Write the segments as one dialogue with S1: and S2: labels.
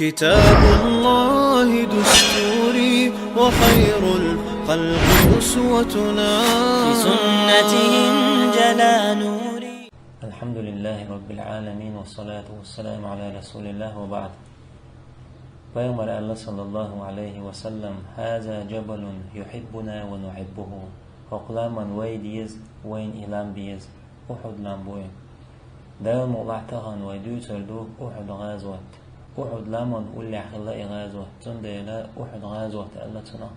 S1: كتاب الله دستوري وخير الخلق أسوتنا
S2: في سنته جلا نوري.
S3: الحمد لله رب العالمين والصلاة والسلام على رسول الله وبعد. پیغمبر الله صلى الله عليه وسلم هذا جبل يحبنا ونحبه وقلاما ويديز وين إلام بيز أحد لامبوين دام وضعتهن ويدوتردو أحد غازوت أحد لامن ولع خلاء غازوت تنديلا أحد غازوت ألتنا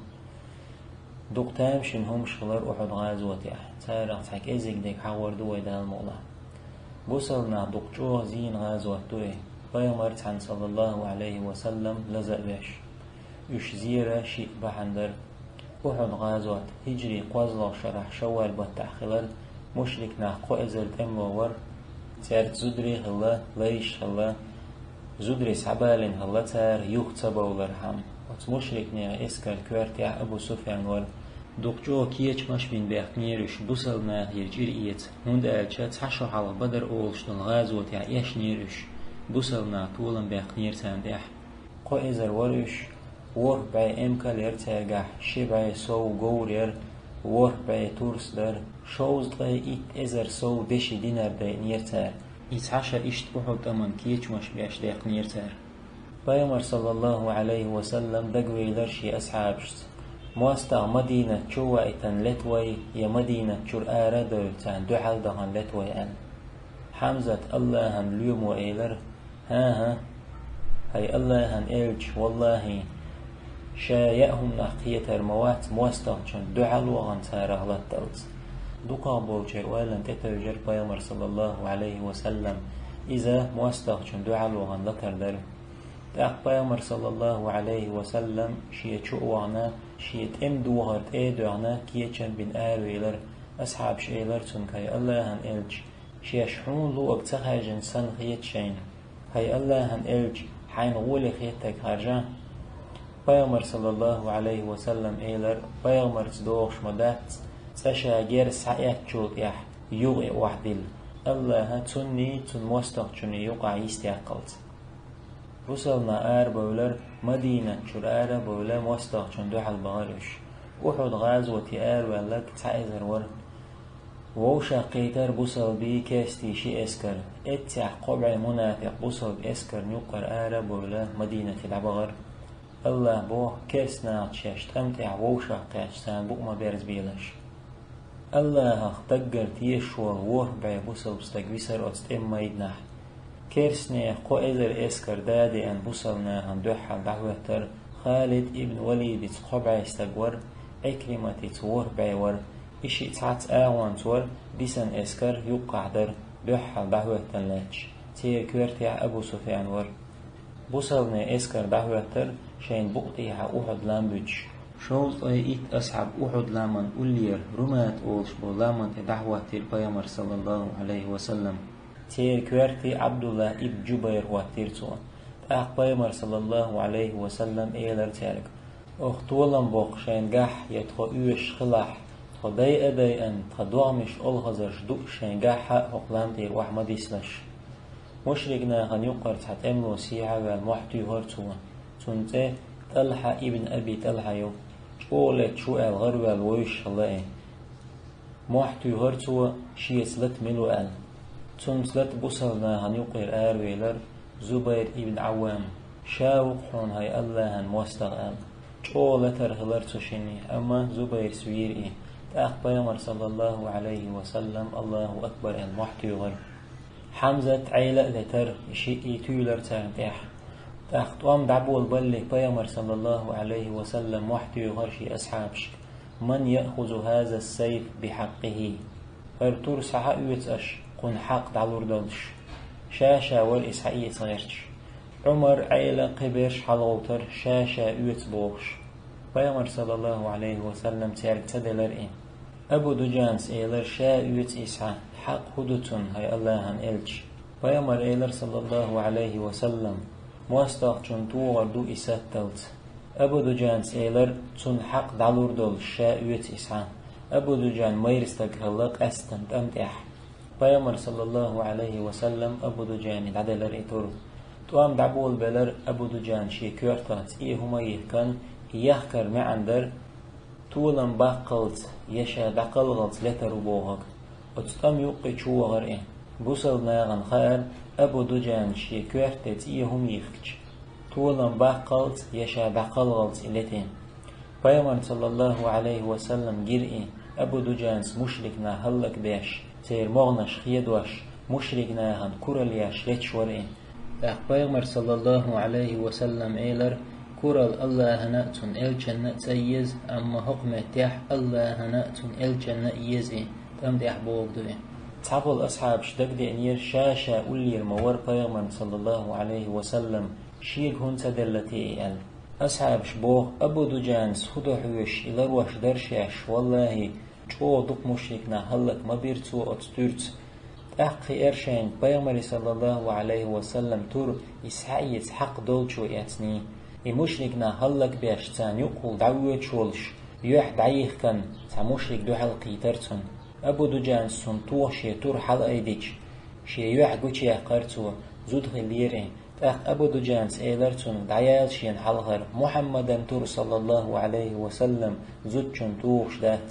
S3: دقتام شنهم شغلر أحد غازوت تارق تحك إزيك ديك حور دوي دال مغلا بوصلنا دقجوه زين غازوت دوي پیغمبر صلى الله عليه وسلم لزق بيش يش زيرة شيء بحندر أحد غازوت هجري قوزلا شرح شوال بتحخلال مشرك نحقو إزر تملور تارت زدري هلا ليش هلا زدري سعبالين هلا تار يختبولر هم مشرك نيا إسكال كوارتيا أبو سفيان ور دقجو كيش مش من بيخنيرش بوصلنا يرجير إيت هند ألشا تحشو حال بدر أولش الغازوت يعيش نيرش بوصلنا طولا بيخنير تاندح قو إزر ورش ور باي إمكال يرتاقح شي باي سو غورير ور باي تورس در شوز لأي إيت إزر سو دشي دينار داي نيرتار يتحشى إشت أحد أمن كيش مش بيش دايق نيرتار پیغمبر صلى الله عليه وسلم دقوي لرشي أصحابشت مواستا مدينة شوى إتن لتوي يا مدينة شور آردو تان دحل دهن لتوي أن حمزة الله هن ليوم وإيلر ها هاي الله هن إلج والله شايئهم نحقية الموات مواستا شن دحل وغن تاره لتلت دوكا بوجر ويلن تتوجر پیغمبر صلى الله عليه وسلم إذا مواستا شن دحل وغن لتردر تاق پیغمبر صلى الله عليه وسلم شيء شؤوانا شيء امدوهرت ايدوغنا كيچن بن آرويلر أصحاب شيلر تنكي الله هن إلج شيء شحون لو اقتخاجن سن خيت شين هاي الله هن إلج حين غولي خيتك هرجان پیغمبر صلى الله عليه وسلم ايلر پیغمبر تدوغش مدات تشا غير سعيات شوط يح يوغي وحدل الله تني تن مستخجن يقع يستيقلت وصلنا بولر مدينة شرارة بولا موستخ شندو حل بغارش أحد غازوة ولك تعيزر ور ووشا قيتر بوصل بي كاستي شي اسكر اتع قبع منافق بوصل باسكر نقر بولا مدينة العبغر الله بوه كاسنا تشاش تمتع ووشا قاشتان بوق ما بيرز بيلش الله اختقر تيشوال ووه بي بوصل بستقويسر اتستم ميدنح كيرسني قو إذر إسكر دادي أن بوصلنا عن دوحة دعوتر خالد ابن وليد تقبع استقور إكرمة تور بايور إشي تعت آوان تور بيسن إسكر يقع در دوحة دعوتر لاتش تير كويرتيع أبو سفيان ور بوصلنا إسكر دعوتر شين بقطيع أحد لامبج شوز إيت أصحاب أحد لامن أولير رمات أولش بو لامن دعوتر بيامر صلى الله عليه وسلم تير كوارتي عبد الله ابن جبير واتيرتون تاق پیغمبر صلى الله عليه وسلم ايلر تارك اختولن بوق شين قح يتخو اوش خلاح تخو داي ان تخدوامش الغزرش دوء شين قح اقلام تير وحمد يسلش مشرقنا هن يقر تحت املو سيعة والمحتي هرتون تنتي طلحة ابن ابي طلحة يو شولت شو الغرب الويش الله محتي هرتون شيسلت ملو تنسلت بوصلنا هن يقر ويلر زبير ابن عوام شاوق حون هاي الله هن موستغال شولتر هلر تشيني أما زبير سويري تأخ بيامر صلى الله عليه وسلم الله أكبر المحتي غر حمزة عيلة لتر شيء تولر ترتاح تأخ توام دعبو البلي بيامر صلى الله عليه وسلم محتي غر شي أصحابش من يأخذ هذا السيف بحقه فرتور سحاويت أش قن حق دعور دلش شاشة والإسحاقية صغيرش عمر عيلة قبرش حلوتر شاشة اوت بوش بيامر صلى الله عليه وسلم تارك تدلر أبو دجانس إيلر شا اوت إسحا حق هدوتن هاي الله هن إلش بيامر إيلر صلى الله عليه وسلم موستاق جنتو وردو إسات تلت أبو دجانس إيلر تن حق دعور دلش شا اوت إسحا أبو دجان ميرستك هلق أستن تمتح پیغمبر صلى الله عليه وسلم أبو دجاني العدل رئيتور توام دعبول بلر أبو دجان شي كورتات هما يهكن يحكر معندر طولا باقلت يشا دقلغلت لتر بوهك وتستم يقي شوغر بوصل ناغن خير أبو دجان شي كورتات هم يخكش طولا باقلت يشا دقلغلت لتين بيامن صلى الله عليه وسلم جرئي أبو دجانس مشركنا هلك بيش سير مغنش خيدوش مشركنا هن كورلياش لتشورين بيامر صلى الله عليه وسلم إيلر كورل الله هنأتون الجنة تيز أما حكم تيح الله هنأتون الجنة يزي تم تيح بوغدوين تعبل أصحاب شدق دي أنير شاشا أولير موار بيامر صلى الله عليه وسلم شير هون تدلتي إل أصحاب شبوغ أبو دجانس خدو حوش إلروش درشاش والله جو دق مشركنا هلك ما بيرتو أتستورت أحقي إرشين بيغمري صلى الله عليه وسلم تور إسحايت حق دولشو ياتني مشركنا هلك بيش تان يقول دعوة شولش يوح دعيه كان تا مشرك دو حلقي ترتون أبو دجانس سنتوه شي تور حلقة ديش شي يوح قوشي قرتو زود خليرين أبو دجانس إيلرتون دعيال شين حلغر محمدا تور صلى الله عليه وسلم زوجون توغش دات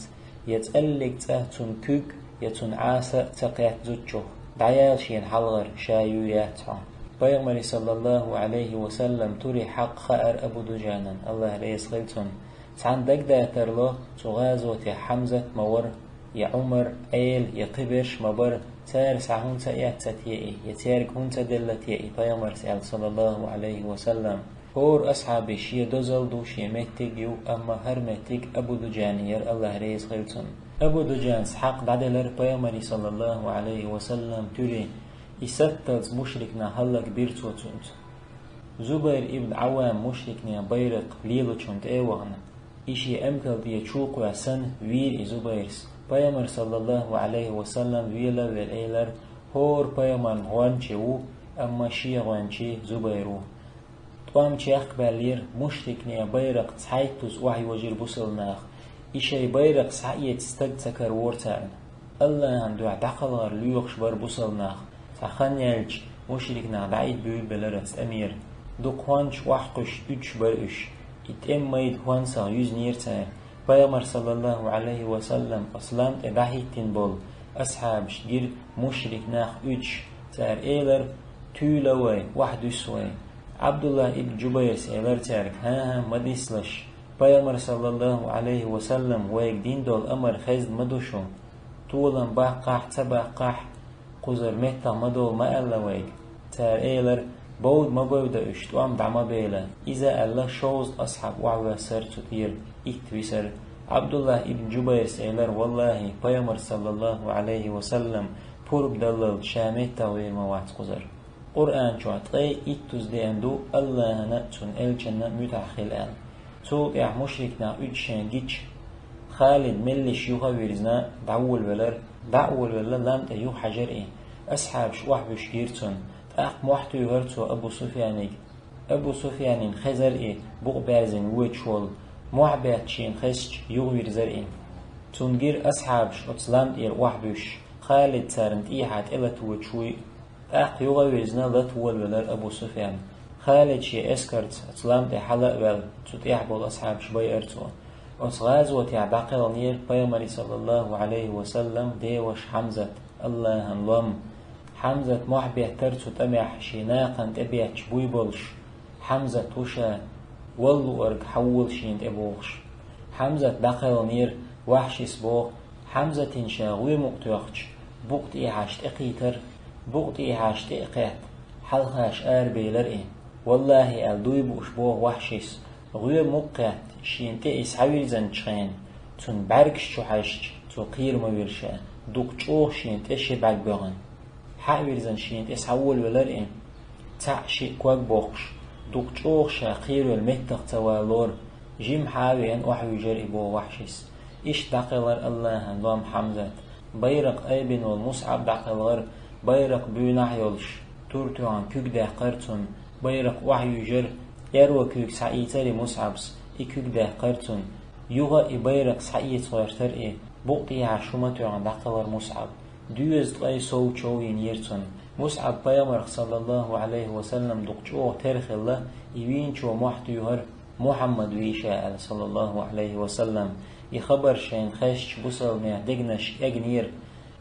S3: يتألق تهتون كوك يتون عاسا تقيت زوجو دعيال شين حلغر شايو ياتها بيغمري صلى الله عليه وسلم توري حق خائر أبو دجانا الله رئيس خلتون تعان دق داتر له تغازوت يا حمزة مور يا عمر ايل يا قبش مبر تار سعون تأيات تتيئي يتارك هون تدلتيئي بيغمر صلى الله عليه وسلم هور أصحابي شي دوزل دو شي مهتك يو أما هر مهتك أبو دجاني ير الله رئيس خلتون أبو دجانس حق دعدلر بيغمري صلى الله عليه وسلم توري يستلز مشركنا هلك بيرتو تونت زبير ابن عوام مشركنا بيرق ليلو تونت ايوغنا إشي أمكل دي تشوق وسن وير زبيرس بيامر صلى الله عليه وسلم ويلا والإيلر هور بيامر غوانشيو أما شي غوانشي زبيرو طوام تشيخ بالير مشركنا بيرق تحيتوس وحي وجير بوصلناخ إشي بيرق سعيت استقتكر وورتان الله عندو عدقلغر ليوخش بار بوصلناخ تخنيلج مشركنا بعيد بيو بلرس أمير دو قوانش وحقش اج برش اتم ميد قوانسا يوز نيرتان بيامر صلى الله عليه وسلم أسلام تدحيتين بول أصحاب شجير مشركنا اج تار إيلر تولوي وحدوسوي عبد الله ابن جبير سيلر تارك ها مديسلش بيامر صلى الله عليه وسلم ويك دين دول أمر خزد مدوشو طولا باقاح تباقاح قزر متا مدول ما ألا ويك تار إيلر بود ما بودا اشت وام دعما بيلا إذا ألا شوز أصحاب وعوى سر تطير إتويسر عبد الله ابن جبير سيلر والله بيامر صلى الله عليه وسلم پورب دلل شامتا وير موات قزر قرآن شواتقي إتوز ديندو الله نأتون الجنة متأخل آن توق يح مشركنا اتشان جيش خالد ملش يوها ويرزنا دعول ولر لام تيو حجر أصحاب شوح بشكيرتون أخ محتو يغرتو أبو سفيان خزر بوغ بارزن ويتشول معبات شين خسج يغوير زرئين تنجير أصحاب شوتسلام وحبش خالد سارنت إيحات إلا توتشوي أخ يغويرزنا لطول ولر أبو سفيان خالد شي اسكرت أتسلام حلق ول تتيح بول أصحاب شبي أرتو أتغازوت يعبقل نير بيامري صلى الله عليه وسلم ديوش حمزة الله هنلم حمزة محبه ترتو تمح شيناقا تبيح شبوي بولش حمزة توشا والو أرق حول شين تبوغش حمزة بقل نير وحش اسبوغ حمزة تنشا غوي مقتوخش بوقت إيحاشت إقيتر بوقت إيحاشت إقيت حلقاش بيلر والله ألدوي بوشبوغ وحشيس غوي مقات شين تئس حوير زنشخين تون بركش شوحشت تو قير مويرشا دوق چوغ شين تشي باق بغن حوير زنشين تئس حول ولر تعشي كواق بوغش دوق چوغ شا قير والمتق توالور جيم حاوين وحوي جرئ بو وحشيس إش دقلر الله انوام حمزة بيرق أيبن والمصعب دقلر بيرق بينح يولش تورتوان كوك ده قرتون بيرق وحي جر يرو كوك سعيتر مصعبس كوك ده قرتون يوغا بيرق سعيت غيرتر بوقتي عشومتو عن دقلر مصعب دوز لاي سو چوين يرتون مصعب بيامر صلى الله عليه وسلم دقشوه تاريخ الله يبين شو محتوهر محمد ويشاء صلى الله عليه وسلم يخبر شين خشش بصل مع دقنش اجنير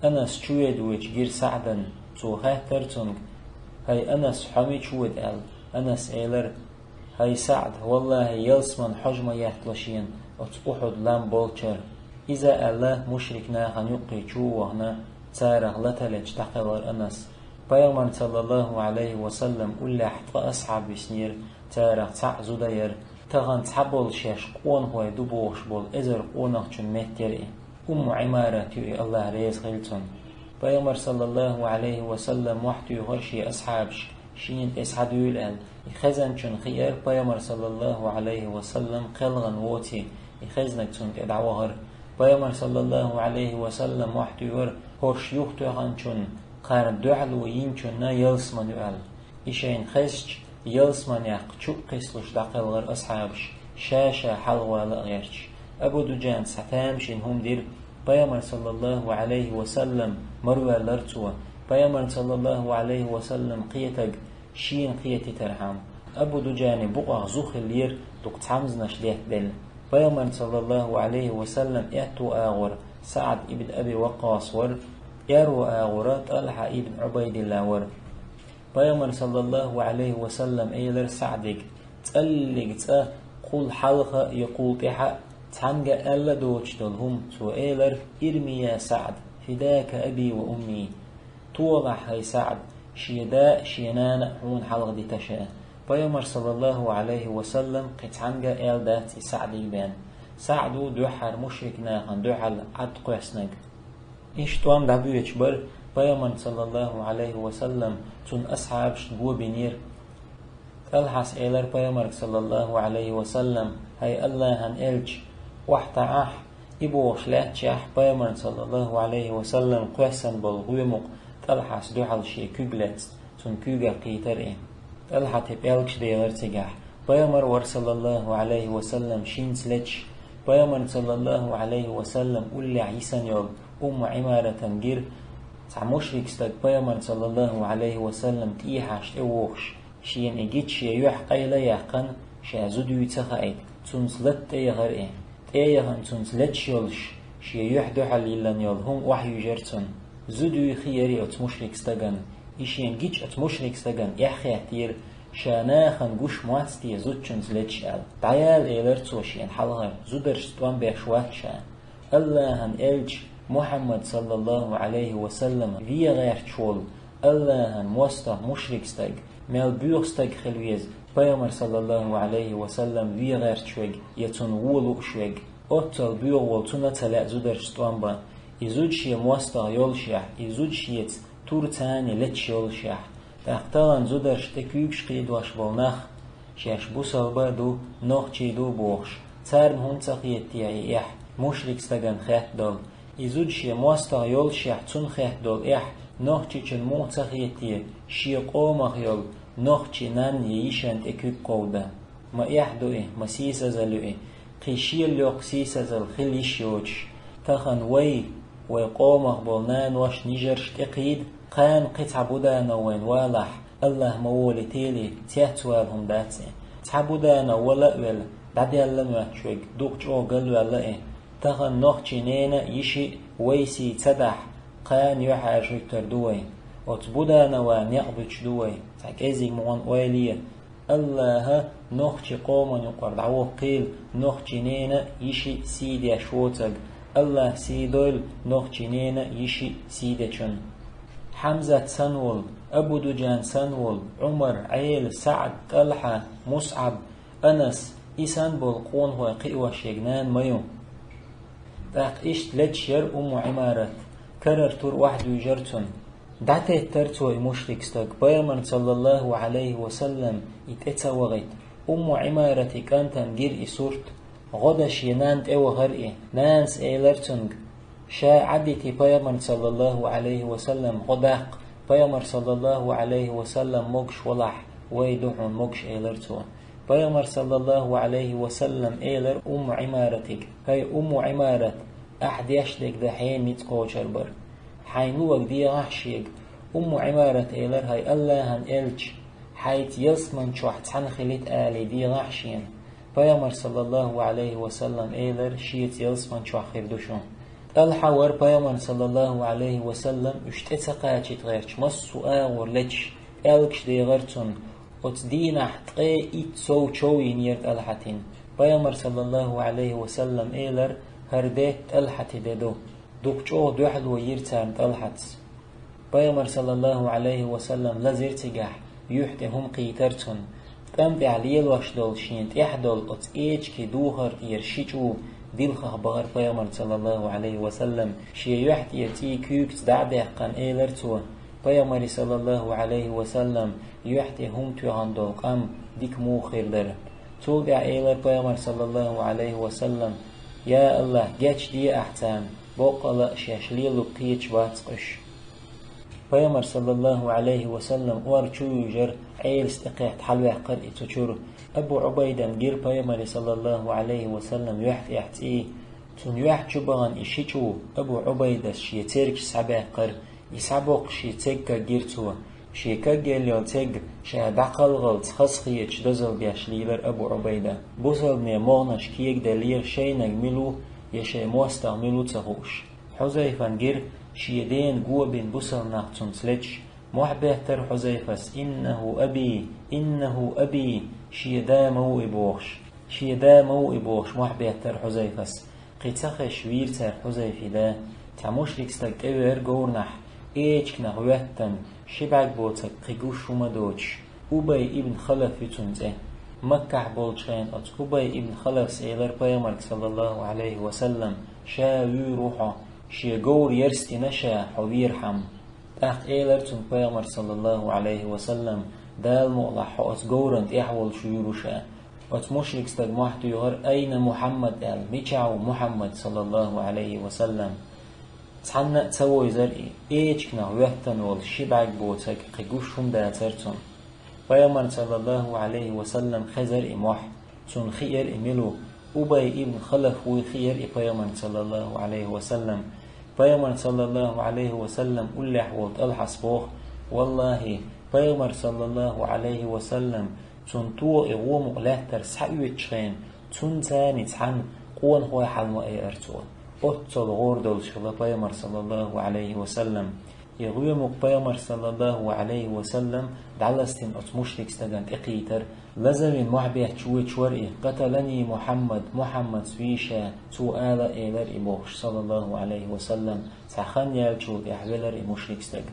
S3: أنس شويد ويش جير سعدا توخه ترتنك هاي أنس حمي شويد أنس إيلر هاي سعد والله يلسمن حجم يحتلشين أحد لام بولشر إذا الله مشركنا هنيقي شو وهنا تارغ لتلج تقلر أنس بيامر صلى الله عليه وسلم أولي حتى أصحاب بسنير تارغ تعزو داير تغن تحبول شاش قون هو دبوش بول إزر قونق جن مهترئ عمارة يؤي الله ريز غلتون بيامر صلى الله عليه وسلم وحده يغرشي أصحابش شين إسحاد يولال يخزن جن خيار بيامر صلى الله عليه وسلم قلغن ووتي يخزنك جن تدعوهر بيامر صلى الله عليه وسلم وحده يغر هوش يختوغن جن قارن دعلو ينجن نا يلسمن يؤل إشين خزج يلسمن يق چوب قسلش دقلغر أصحابش شاشة حلوة لغيرش أبو دجان ستامشين هم دير بيامر صلى الله عليه وسلم مروى لرتوى بيامر صلى الله عليه وسلم قيتك شين قيتي ترحم أبو دجان بقى زوخ اللير دوك تحمزنش ليه دل بيامر صلى الله عليه وسلم اتو آغور سعد ابن أبي وقاص ور يارو آغورات طلحة ابن عبيد الله ور بيامر صلى الله عليه وسلم ايلر سعدك تقلق قول حلقة يقول تحا تحنجا ألا دوش دلهم تو ايلر ارمي يا سعد فداك أبي وأمي طولح هاي سعد شيداء شينان حون حلقة دي تشاء بيامر صلى الله عليه وسلم قتحنجا ايل دات سعد يبان سعدو دوحر مشرك ناخن دوحل عد قوسنك إيش توام دعبوية بر بيامر صلى الله عليه وسلم تون أصحاب شبو بنير تلحس إيلر بيامر صلى الله عليه وسلم هاي الله هن إلج وحتا إبوش لاتشاح بيامر صلى الله عليه وسلم قوسن بالغومق تلحس دوحل شي كوغلت تون كوغا قيتر تلحت بيلكش ديلر تجاح بيامر ور صلى الله عليه وسلم شينس لتش بيامر صلى الله عليه وسلم أولي عيسان يوب عمارة جير تع مشرك ستك بيامر صلى الله عليه وسلم تيحاش اووش شين اجيتش يوح قيلا يحقن شا زدو يتخايد تنسلت تيغر تيغن تنسلت يولش شي يوح دوحل إلان يول هم وحي جرتن زدو يخيري ات مشرك ستغن إشين جيتش ات مشرك ستغن يحي احتير شاناخن قوش مواتستي زد تنسلتش تعيال ايلرتو شين حلغر زدرش توان بيشوات شان الله هن إلج محمد صلى الله عليه وسلم في غير شول الله موستا مشرك ستك مال بيوغ ستك خلويز بيامر صلى الله عليه وسلم في غير شوك يتون وولو شوك أطل بيوغ والتونا تلا زودر شتوانبا إزود شي موستا يولشيح إزود شيت تور تاني لتش يولشيح تختالان زودر شتكيوكش قيد واش بالنخ شيش بوصل بادو نوخ چيدو بوغش تارن هون تقيتي إح مشرك ستغن خيط دول إزود شي موستا يول شيح تون خيط دول إح نوخ چي چن مو تقيتي شي قومخ يول نوخ چي نان ييشن تكيب قودا ما إحدو ما سيسا زلو قيشيل لوق سيسا زل خليش يوش تخن وي قومخ بولنان واش نيجرش تقيد قان قطع بودانا وين والح الله مولي تيلي تيهتوالهم داتي تعبودانا ولا ول دادي اللمع شوك دوق جو قلو الله تخن نوخ چينينا يشي ويسي تدح قان يوحى شكتر دوي وتبودانا وان يقبش دوي تاكيزي موان ويلية الله نوخ چي قوما يقر دعوه قيل نوخ چينينا يشي سيدي شوتك الله سيدول نوخ چينينا يشي سيدي چون حمزة سنول أبو دجان سنول عمر عيل سعد طلحة مصعب أنس إسان بالقون هو قئوة شيغنان ميو تاق إشت لتشير عمارة كرر تور واحد يجرتون دعته ترتوي مشرك ستك بيامر صلى الله عليه وسلم يتتوغيت عمارة كانتن جير إسورت غدش ينانت أو غرئي نانس إيلرتنج شا عدتي بيامر صلى الله عليه وسلم غداق بيامر صلى الله عليه وسلم موكش ولح ويدوحون موكش إيلرتو بيامر صلى الله عليه وسلم إيلر عمارتك هاي عمارة أحد يشلك دحين متقوشر بر حينوك دي غحشيك عمارة إيلر هاي الله هن إلج حيث يسمن شوح تنخلت آلي دي غحشين بيامر صلى الله عليه وسلم إيلر شيت يسمن شوح خردوشون الحوار بيامر صلى الله عليه وسلم اشتتقاتي تغيرش مصو آور لتش إلكش دي غرتون وتدين احتقي إيت سو چوين يرد الحتين بيامر صلى الله عليه وسلم إيلر هردت الحتي ددو دوكچو دوحلو يرتان الحت بيامر صلى الله عليه وسلم لزرتجح يحتي هم قيترتون تم بعليل واشدول شينت يحدول ات ايج كي دوهر يرشيجو ديلخ بغر بيامر صلى الله عليه وسلم شي يحتي يتي كيوكت دعده قان ايلرتو بيامر صلى الله عليه وسلم يحتي هم تيهاندول قام ديك مو خيردر تودع ايلر بيامر صلى الله عليه وسلم يا الله جاش دي احتام بوقلا شاشليلو قيتش واتقش بيامر صلى الله عليه وسلم وارچو يجر عيل استقيت حلوة قرئ تشور أبو عبيدة غير بيامر صلى الله عليه وسلم يحتي تون يحتشو بغان إشيشو أبو عبيدة شي تيرك سبع قر يسعبوق شي تيكا جيرتو شي كاجيل تيج شي دقل غلط خسخيتش دزل بياشليلر أبو عبيدة بوزل نيمونش كيك دلير شي نجملو يشي موستعملو تغوش حذيفة غير شيدين قوة بين بوسل ناقتون سلتش محبهتر حذيفس إنه أبي شيدا مو إبوخش محبهتر حذيفس قيتخش ويرتر حذيفي دا تعموش لكستك إبر قورنح إيجك نغويتن شبعك بوتك قيقوش ومدوش أبي ابن خلف يتنزه مكة بولشين أبي ابن خلف سيلر بيامرك صلى الله عليه وسلم شاوي روحه شي قور يرستي نشا حويرحم تحت إيلرتون بيامر صلى الله عليه وسلم دال مؤلح حقت قورند إحول شيروشا وتمشرك استجمعت يهر أين محمد قال ميشعو محمد صلى الله عليه وسلم تحنق تسوي زرقي إيجكنا ويهتن والشبعك بوتك قيقوشهم داترتون بيامر صلى الله عليه وسلم خزر إموح تون خير إميلو أبي ابن خلف وخير بيامر صلى الله عليه وسلم بيامر صلى الله عليه وسلم ألح والتلحس بوخ والله بيامر صلى الله عليه وسلم تنطوع إغوم ألهتر سحيوة شخين تنتاني تحن قوان هو حلم أي أرتوى أتل غوردل شغل بيامر صلى الله عليه وسلم يغومك بيامر صلى الله عليه وسلم دعلستين أتمشرك استغانت إقيتر لازم محبه شوي شورئي قتلني محمد سويشا سؤال إيلر إبوش صلى الله عليه وسلم سخن يالشو إحبلر إمشرك استغ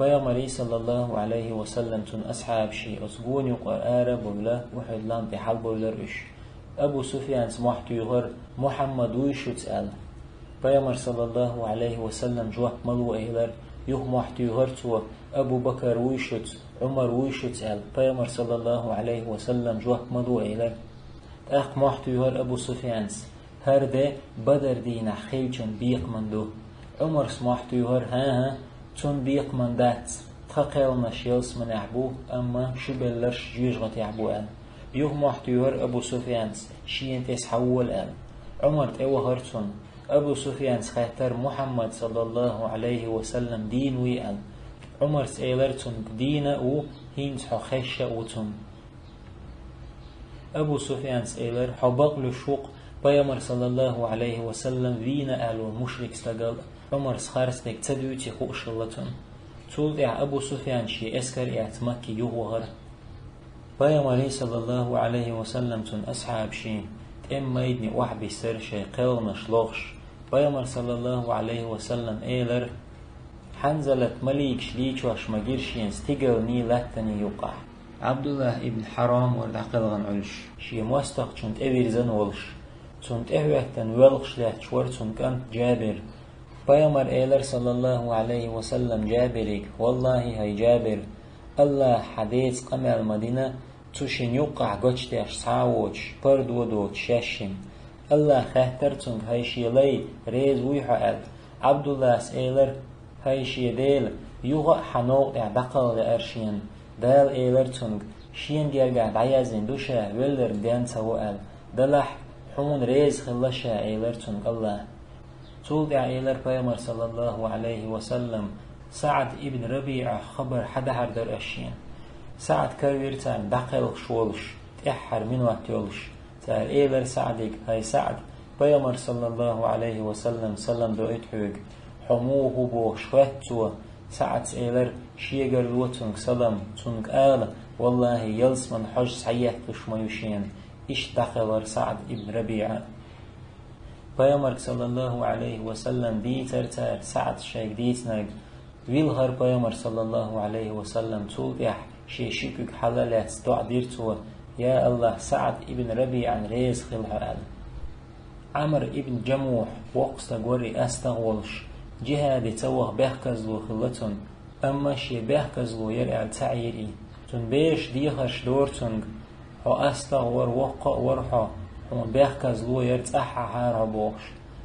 S3: بيامري صلى الله عليه وسلم تن أصحاب شي أسقون يقر آرب ولا وحد لام بحلب ولرش أبو سفيان سمحت يغر محمد ويشو تسأل بيامر صلى الله عليه وسلم جوه ملو إيلر يهمحت يغرتو أبو بكر ويشت عمر ويشت سأل بيامر صلى الله عليه وسلم جوه مدو إيلر أخ محت يغر أبو سفيانس هرده بدر دينا خيلشن بيق من دو عمر سمحت يغر ها تون بيق من دات تقيلنا شيلس من يحبو أما شبلرش جيجغت يحبو أل يهمحت يغر أبو سفيانس شين تسحول أل عمر تأوهرتون أبو سفيان خاطر محمد صلى الله عليه وسلم دين ويأل عمر سيلرتون دين أو هينس حخشة أوتون أبو سفيان سيلر حبق لشوق بيامر صلى الله عليه وسلم فينا ألو مشرك استقل عمر سخارستك تدوتي خوش اللتون تول أبو سفيان شي أسكر إعتمكي يهوغر بيامر صلى الله عليه وسلم تون أصحاب شي إما يدني وحبي سر شي قلنا شلوخش بيامر صلى الله عليه وسلم إيلر حنزلت مليك شليش واش مجيرشين ستيقل ني لاتني يقع عبد الله ابن حرام ورد عقلغن علش شي موستق چونت اويرزن ولش چونت اوهتن ولغش لات شور چونت كانت جابر بيامر إيلر صلى الله عليه وسلم جابريك والله هاي جابر الله حديث قمع المدينة توشين يقع قوشتاش ساووش پردودوش شاشم الله خاطرتون هاي شي لي ريز ويحقل عبد الله سيلر هاي شي ديل يوغا حنوق دقل لأرشين دال إيلرتون شين ديالغا دعيازين دوشا ولر ديان سوال دلح حمون ريز خلشا إيلرتون الله تول دع إيلر بيامر صلى الله عليه وسلم سعد ابن ربيعة خبر حدحر در أشين سعد كوير تان دقل شولش تأحر من وقت يولش تار إيلر سعدك هاي سعد بيامر صلى الله عليه وسلم سلم دو إتحوك حموه بوش خواتوا سعد إيلر شيغر لوتنك سلام تنك آل والله يلس من حج سعيح تشميوشين إش دقل سعد ابن ربيعة بيامر صلى الله عليه وسلم ديتر تار سعد شيك ديتنك ويلهر بيامر صلى الله عليه وسلم تولدح شي شكك حلالات دع ديرتوا يا الله سعد ابن ربيعة ريز خلها آل عمر ابن جموح وقست قوري أستغولش جهادي توه بحكزلو خلتن أما شي بحكزلو يرعل تعيري تن بيش ديخش دورتنگ هو أستغور وقع ورحا هم بحكزلو يرتأحا حارها بوش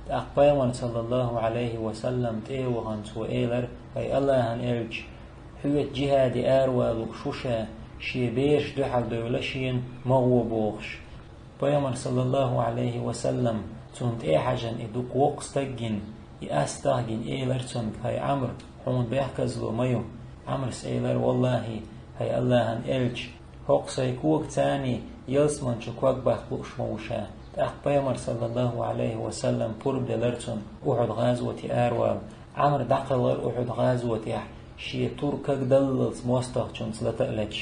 S3: تأقبايمان صلى الله عليه وسلم تيوغان تو إيلر أي الله هن إلج حوت جهادي آروالو شوشا شي بيش دوحل دولشين مغو بوغش بيامر صلى الله عليه وسلم تونت إيحاجن إدوك وقستجن يأستغن إيلر تونك هاي عمر حون بيحكزلو ميو عمر سيلر والله هاي الله هن إلج هقصي كوك تاني يلسمن شكوك بخبوش موشا تأخ بيامر صلى الله عليه وسلم قرب دلرتون أحد غازوة آروال عمر دقلر أحد غازوة شي تركك دللت موستغشن سلتألج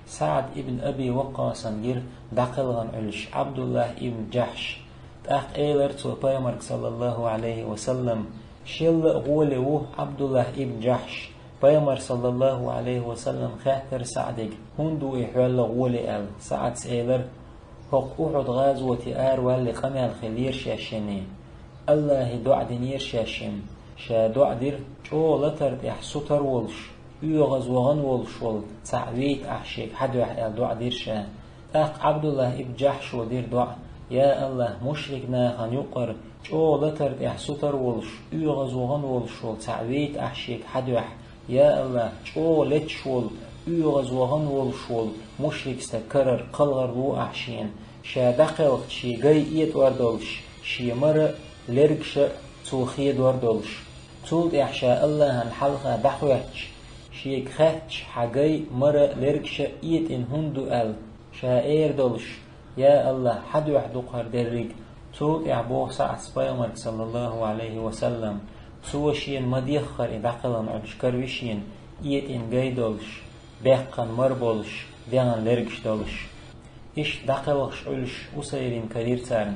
S3: سعد ابن أبي وقاص جير دقلغن علش عبد الله ابن جحش تأخ إيلر تو بيامر صلى الله عليه وسلم شل غولي عبد الله ابن جحش بيامر صلى الله عليه وسلم خاطر سعدك هندو إحوال غولي سعد إيلر هق أحد غازوة آروال لقمال خلير شاشيني الله دع دنير شاشم شا دع دير جو لتر يحسوتر ولش يغز وغن ولش ول تعويت أحشيك حدو يحيال دع دير شا أق عبد الله ابن جحش ودير دع يا الله مشركنا خان يقر جو لتر يحسوتر ولش يغز وغن ولش ول تعويت أحشيك حدو يا الله جو لتش ول يغز وغن ولش ول مشرك سكرر قلغر لو أحشين شا دقل شي جاي إيت وردولش شي مر لرقش توخيد وردولش تولد إحشاء الله الحلقة دحوتش شيك خاتش حاجي مر لرقش إيت إن هندو شا دولش يا الله حد وحدو قردرق تولد إعبوه ساعة بيامر صلى الله عليه وسلم سوشين مديخر دقلن عدش كروشين إيت إن جاي دولش بيقن مر بولش ديان لرقش دولش إش دقلش علش أسيرين كرير تارن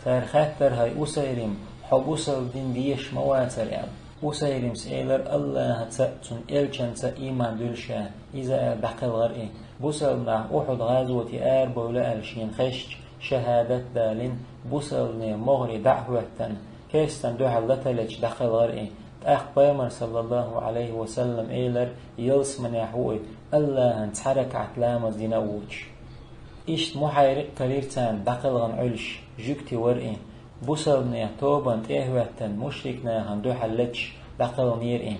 S3: تار خاتر هاي أسيرين حب أسل دين ديش مواتر أسيرين سئلر الله تأتون إلشان إيمان دلشا إذا دقل غرئي بسلنا أحد غازوة بولا ألشين خشج شهادة دالين بسلنا مغري دعوة كيستن دوحة لتلج دقل غرئي تأخ بيامر صلى الله عليه وسلم إيلر يلس من يحوي الله تحرك عتلامز دينووش إشت محيرق كريرتان دقلغن علش جوكتي ورئي بسلنا توبان تيهوتن مشركنا هندو حلتش دقل نيرئي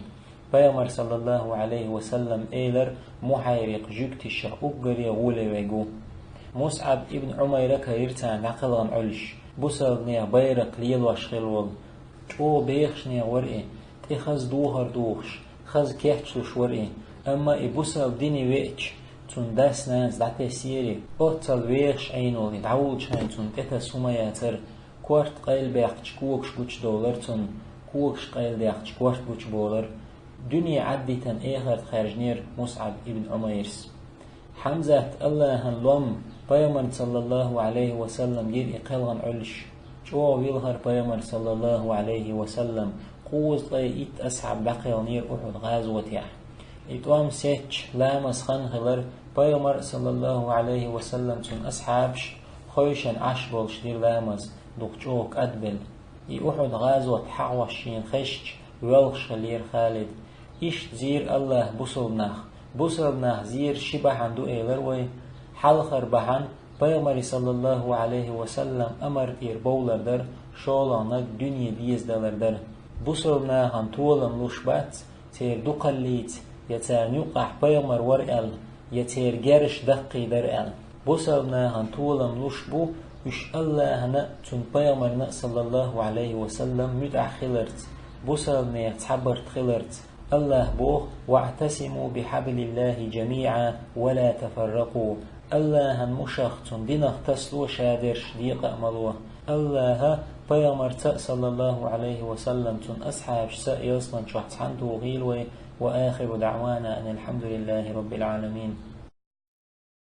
S3: بيامر صلى الله عليه وسلم إيلر محيرق جوكتي شاقوغري غولي ويقو مصعب ابن عمير كريرتان دقلغن علش بسلنا بيرق ليل وشخلول جو بيخشني ورئي تخز دوهر دوخش خز كيحتشوش ورئي أما إبسل ديني ويتش تون داس ناس دعتي سيري أطل ويخش عينو يدعول شاين تون تتا سمياتر كوارت قيل بيحتش كوكش بوش دولار تون كوكش قيل بيحتش كوارت بوش بولار دنيا عديتن إيخر خارجنير مصعب ابن عميرس حمزة الله هنلوم بيامر صلى الله عليه وسلم ير إقلغن علش جو ويلهر بيامر صلى الله عليه وسلم قوز لي إت أسحب بقي نير أحد غازوة يح إتوام سيتش لامس خنخلر بيامر صلى الله عليه وسلم تون أصحابش خوشن عشبولش دير لامس دوغجوك أدبل أحد غازوة حوشين خشج ويلخش لير خالد إش زير الله بوصلناه زير شبه عندو إيلر وي حلخر بحن بيامر صلى الله عليه وسلم أمر إير بولر در شولانك دنيا ديز دلر در بوصلناه طولن لشبات تير دقليت يتار نيقح بيامر ورقل يتير جرش دقي درقل بوصلناه طولن لشبو إش الله نأتون بيامر صلى الله عليه وسلم متأخلرت بوصلناه تحبرت خلرت الله بوه واعتصموا بحبل الله جميعا ولا تفرقوا. الله مشخص دينه تسلو شادرش ديق أملوه. الله بيامر صلى الله عليه وسلم تن أصحاب سأيصلا شخص عنده غيلوي. وآخر دعوانا أن الحمد لله رب العالمين.